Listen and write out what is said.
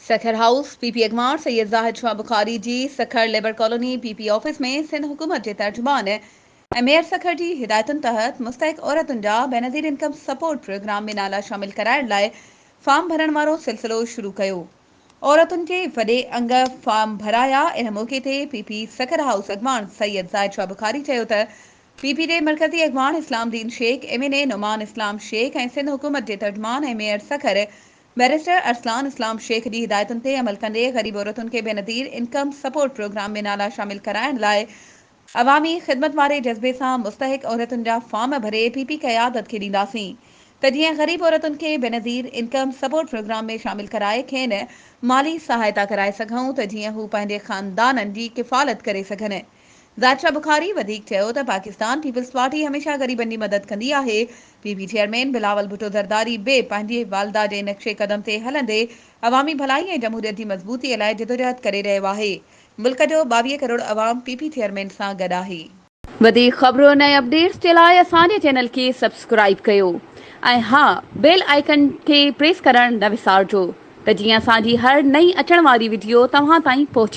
Sukkur house PP अगमार सैयद ज़ाहिद शाह बुखारी जी Sukkur labour colony PP office में सिंध हुकूमत के तर्जुमान मेयर सखर जी हिदायतुनि तहत मुस्तहिक औरतुनि जा बेनज़ीर इनकम सपोर्ट प्रोग्राम में नाला शामिल कराइण लाइ फॉर्म भरण वारो सिलसिलो शुरू कयो। औरतुनि जे वॾे अंग फॉर्म भराया। इन मौक़े ते पीपी सखर हाउस अगवान सैयद ज़ाहिद शाह बुखारी चयो त पीपी जे मरकज़ी अगवान इस्लामदीन शेख एमएनए नुमान इस्लाम शेख ऐं सिंध हुकूमत जे तर्जुमान ऐं मेयर सखर बैरिस्टर अरसलान इस्लाम शेख जी हिदायतुनि ते अमल कंदे ग़रीब औरतुनि खे बेनज़ीर इनकम सपोर्ट प्रोग्राम में नाला शामिल कराइण लाइ अवामी ख़िदमत वारे जज़्बे सां मुस्तहिक औरतुनि जा फॉर्म भरे पीपी क़यादत खे ॾींदासीं त जीअं ग़रीब औरतुनि खे बेनज़ीर इनकम सपोर्ट प्रोग्राम में शामिल कराए खेनि माली सहायता कराए सघूं त जीअं हू पंहिंजे ख़ानदाननि जी किफ़ालत करे सघनि। ज़ाहिद शाह बुखारी वधीक चयो त पाकिस्तान पीपल्स पार्टी हमेशह ग़रीबनि जी मदद कंदी आहे। पीपी चेयरमैन बिलावल भुट्टो ज़रदारी बि पंहिंजे वालदा जे नक्शे क़दम ते हलंदे अवामी भलाई ऐं जमहूरियत जी मज़बूतीअ लाइ जिदोजहद करे रहियो आहे। मुल्क जो 22 करोड़ अवाम पीपी चेयरमैन सां गॾु आहे। वधीक ख़बरुनि ऐं अपडेट्स जे लाइ असांजे चैनल खे सब्सक्राइब कयो ऐं हा बेल आइकन खे प्रेस करणु न विसारिजो त जीअं असांजी हर नई अचण वारी वीडियो तव्हां ताईं पहुचे।